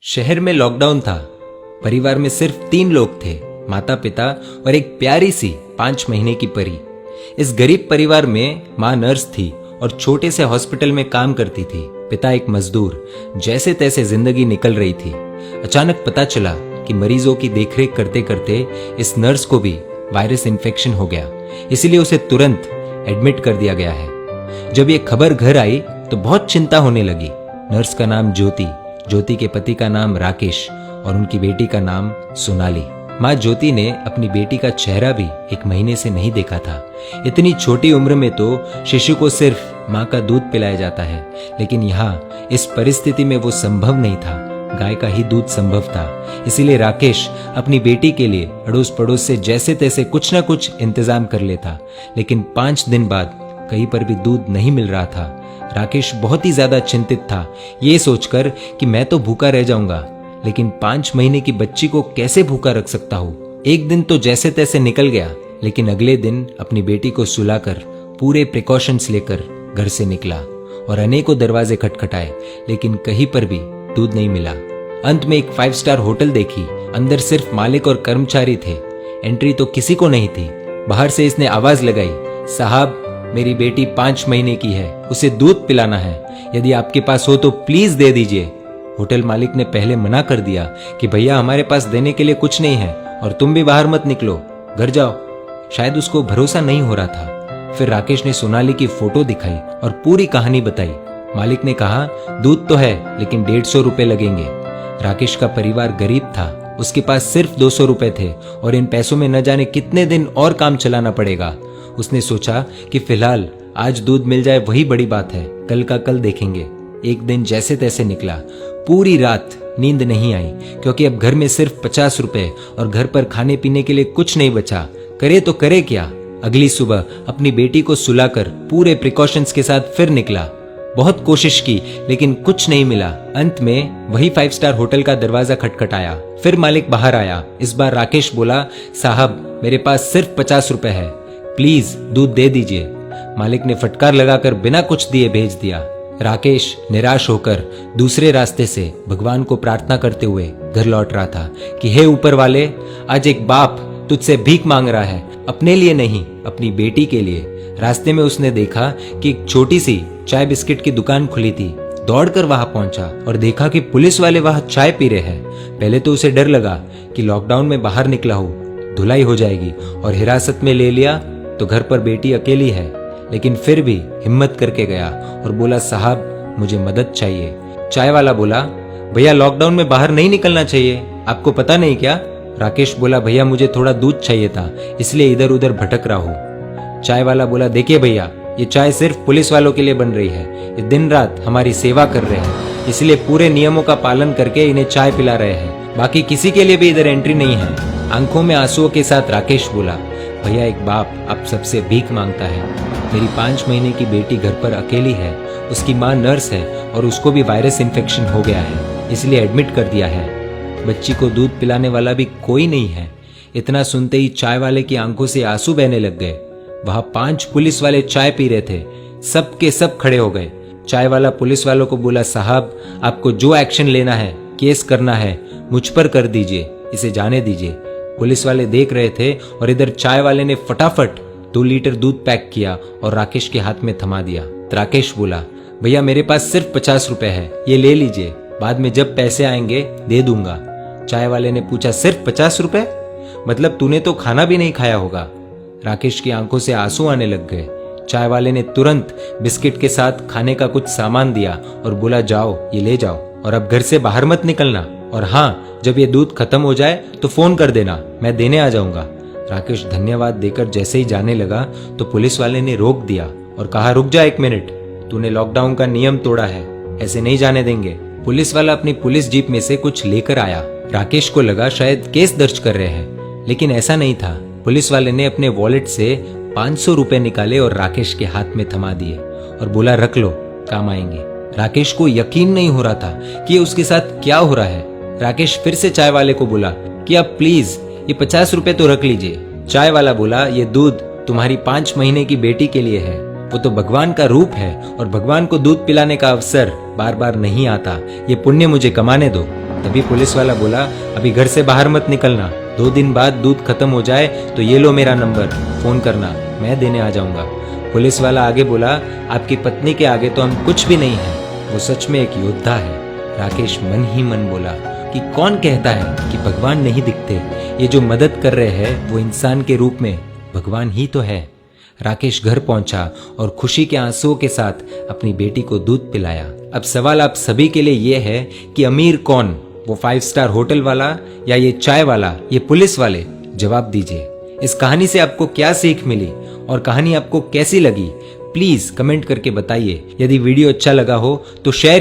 शहर में लॉकडाउन था। परिवार में सिर्फ 3 लोग थे, माता पिता और एक प्यारी सी 5 महीने की परी। इस गरीब परिवार में माँ नर्स थी और छोटे से हॉस्पिटल में काम करती थी। पिता एक मजदूर। जैसे तैसे जिंदगी निकल रही थी। अचानक पता चला कि मरीजों की देखरेख करते करते इस नर्स को भी वायरस इन्फेक्शन हो गया, इसीलिए उसे तुरंत एडमिट कर दिया गया है। जब ये खबर घर आई तो बहुत चिंता होने लगी। नर्स का नाम ज्योति, ज्योति के पति का नाम राकेश और उनकी बेटी का नाम सोनाली। माँ ज्योति ने अपनी बेटी का चेहरा भी 1 महीने से नहीं देखा था। इतनी छोटी उम्र में तो शिशु को सिर्फ माँ का दूध पिलाया जाता है, लेकिन यहाँ इस परिस्थिति में वो संभव नहीं था। गाय का ही दूध संभव था। इसीलिए राकेश अपनी बेटी के लिए अड़ोस पड़ोस से जैसे तैसे कुछ ना कुछ इंतजाम कर लेता, लेकिन 5 दिन बाद कहीं पर भी दूध नहीं मिल रहा था। राकेश बहुत ही ज्यादा चिंतित था, ये सोचकर कि मैं तो भूखा रह जाऊंगा, लेकिन 5 महीने की बच्ची को कैसे भूखा रख सकता हूँ। एक दिन तो जैसे तैसे निकल गया, लेकिन अगले दिन अपनी बेटी को सुलाकर पूरे प्रिकॉशंस लेकर घर से निकला और अनेकों दरवाजे खटखटाए, लेकिन कहीं पर भी दूध नहीं मिला। अंत में एक 5 स्टार होटल देखी। अंदर सिर्फ मालिक और कर्मचारी थे। एंट्री तो किसी को नहीं थी। बाहर से इसने आवाज लगाई, साहब मेरी बेटी 5 महीने की है, उसे दूध पिलाना है, यदि आपके पास हो तो प्लीज दे दीजिए। होटल मालिक ने पहले मना कर दिया कि भैया हमारे पास देने के लिए कुछ नहीं है और तुम भी बाहर मत निकलो, घर जाओ। शायद उसको भरोसा नहीं हो रहा था। फिर राकेश ने सोनाली की फोटो दिखाई और पूरी कहानी बताई। मालिक ने कहा दूध तो है, लेकिन 150 रुपए लगेंगे। राकेश का परिवार गरीब था, उसके पास सिर्फ 200 रुपए थे और इन पैसों में न जाने कितने दिन और काम चलाना पड़ेगा। उसने सोचा कि फिलहाल आज दूध मिल जाए वही बड़ी बात है, कल का कल देखेंगे। एक दिन जैसे तैसे निकला। पूरी रात नींद नहीं आई, क्योंकि अब घर में सिर्फ 50 रुपए और घर पर खाने पीने के लिए कुछ नहीं बचा। करे तो करे क्या। अगली सुबह अपनी बेटी को सुलाकर पूरे प्रिकॉशंस के साथ फिर निकला। बहुत कोशिश की, लेकिन कुछ नहीं मिला। अंत में वही 5 स्टार होटल का दरवाजा खटखटाया। फिर मालिक बाहर आया। इस बार राकेश बोला, साहब मेरे पास सिर्फ 50 रुपए है, प्लीज दूध दे दीजिए। मालिक ने फटकार लगाकर बिना कुछ दिए भेज दिया। राकेश निराश होकर दूसरे रास्ते से भगवान को प्रार्थना करते हुए घर लौट रहा था कि हे ऊपर वाले, आज एक बाप तुझसे भीख मांग रहा है, अपने लिए नहीं अपनी बेटी के लिए। रास्ते में उसने देखा कि एक छोटी सी चाय बिस्किट की दुकान खुली थी। दौड़कर वहां पहुंचा और देखा कि पुलिस वाले वहां चाय पी रहे हैं। पहले तो उसे डर लगा कि लॉकडाउन में बाहर निकला हो, धुलाई हो जाएगी और हिरासत में ले लिया तो घर पर बेटी अकेली है, लेकिन फिर भी हिम्मत करके गया और बोला, साहब मुझे मदद चाहिए। चाय वाला बोला, भैया लॉकडाउन में बाहर नहीं निकलना चाहिए, आपको पता नहीं क्या। राकेश बोला, भैया मुझे थोड़ा दूध चाहिए था, इसलिए इधर उधर भटक रहा हूँ। चाय वाला बोला, देखिए भैया, ये चाय सिर्फ पुलिस वालों के लिए बन रही है, ये दिन रात हमारी सेवा कर रहे हैं, इसलिए पूरे नियमों का पालन करके इन्हें चाय पिला रहे हैं, बाकी किसी के लिए भी इधर एंट्री नहीं है। आंखों में आंसुओं के साथ राकेश बोला, भैया एक बाप आप सबसे भीख मांगता है। मेरी 5 महीने की बेटी घर पर अकेली है, उसकी माँ नर्स है और उसको भी वायरस इन्फेक्शन हो गया है, इसलिए एडमिट कर दिया है। बच्ची को दूध पिलाने वाला भी कोई नहीं है। इतना सुनते ही चाय वाले की आंखों से आंसू बहने लग गए। वहां 5 पुलिस वाले चाय पी रहे थे। सब के सब खड़े हो गए। चाय वाला पुलिस वालों को बोला, साहब आपको जो एक्शन लेना है, केस करना है, मुझ पर कर दीजिए, इसे जाने दीजिए। पुलिस वाले देख रहे थे और इधर चाय वाले ने फटाफट 2 लीटर दूध पैक किया और राकेश के हाथ में थमा दिया। राकेश बोला, भैया मेरे पास सिर्फ 50 रुपए है, ये ले लीजिए, बाद में जब पैसे आएंगे दे दूंगा। चाय वाले ने पूछा, सिर्फ 50 रुपए? मतलब तूने तो खाना भी नहीं खाया होगा। राकेश की आंखों से आंसू आने लग गए। चाय वाले ने तुरंत बिस्किट के साथ खाने का कुछ सामान दिया और बोला, जाओ ये ले जाओ और अब घर से बाहर मत निकलना, और हाँ जब ये दूध खत्म हो जाए तो फोन कर देना, मैं देने आ जाऊंगा। राकेश धन्यवाद देकर जैसे ही जाने लगा तो पुलिस वाले ने रोक दिया और कहा, रुक जा 1 मिनट, तूने लॉकडाउन का नियम तोड़ा है, ऐसे नहीं जाने देंगे। पुलिस वाला अपनी पुलिस जीप में से कुछ लेकर आया। राकेश को लगा शायद केस दर्ज कर रहे हैं, लेकिन ऐसा नहीं था। पुलिस वाले ने अपने वॉलेट से 500 रुपए निकाले और राकेश के हाथ में थमा दिए और बोला, रख लो, काम आएंगे। राकेश को यकीन नहीं हो रहा था कि उसके साथ क्या हो रहा है। राकेश फिर से चाय वाले को बोला कि आप प्लीज ये 50 रुपए तो रख लीजिए। चाय वाला बोला, ये दूध तुम्हारी 5 महीने की बेटी के लिए है, वो तो भगवान का रूप है और भगवान को दूध पिलाने का अवसर बार बार नहीं आता, ये पुण्य मुझे कमाने दो। तभी पुलिस वाला बोला, अभी घर से बाहर मत निकलना, 2 दिन बाद दूध खत्म हो जाए तो ये लो मेरा नंबर, फोन करना, मैं देने आ जाऊंगा। पुलिस वाला आगे बोला, आपकी पत्नी के आगे तो हम कुछ भी नहीं है, वो सच में एक योद्धा है। राकेश मन ही मन बोला कि कौन कहता है कि भगवान नहीं दिखते, ये जो मदद कर रहे हैं वो इंसान के रूप में भगवान ही तो है। राकेश घर पहुंचा और खुशी के आंसुओं के साथ अपनी बेटी को दूध पिलाया। अब सवाल आप सभी के लिए ये है कि अमीर कौन, वो 5 स्टार होटल वाला या ये चाय वाला, ये पुलिस वाले? जवाब दीजिए। इस कहानी से आपको क्या सीख मिली और कहानी आपको कैसी लगी, प्लीज कमेंट करके बताइए। यदि वीडियो अच्छा लगा हो तो शेयर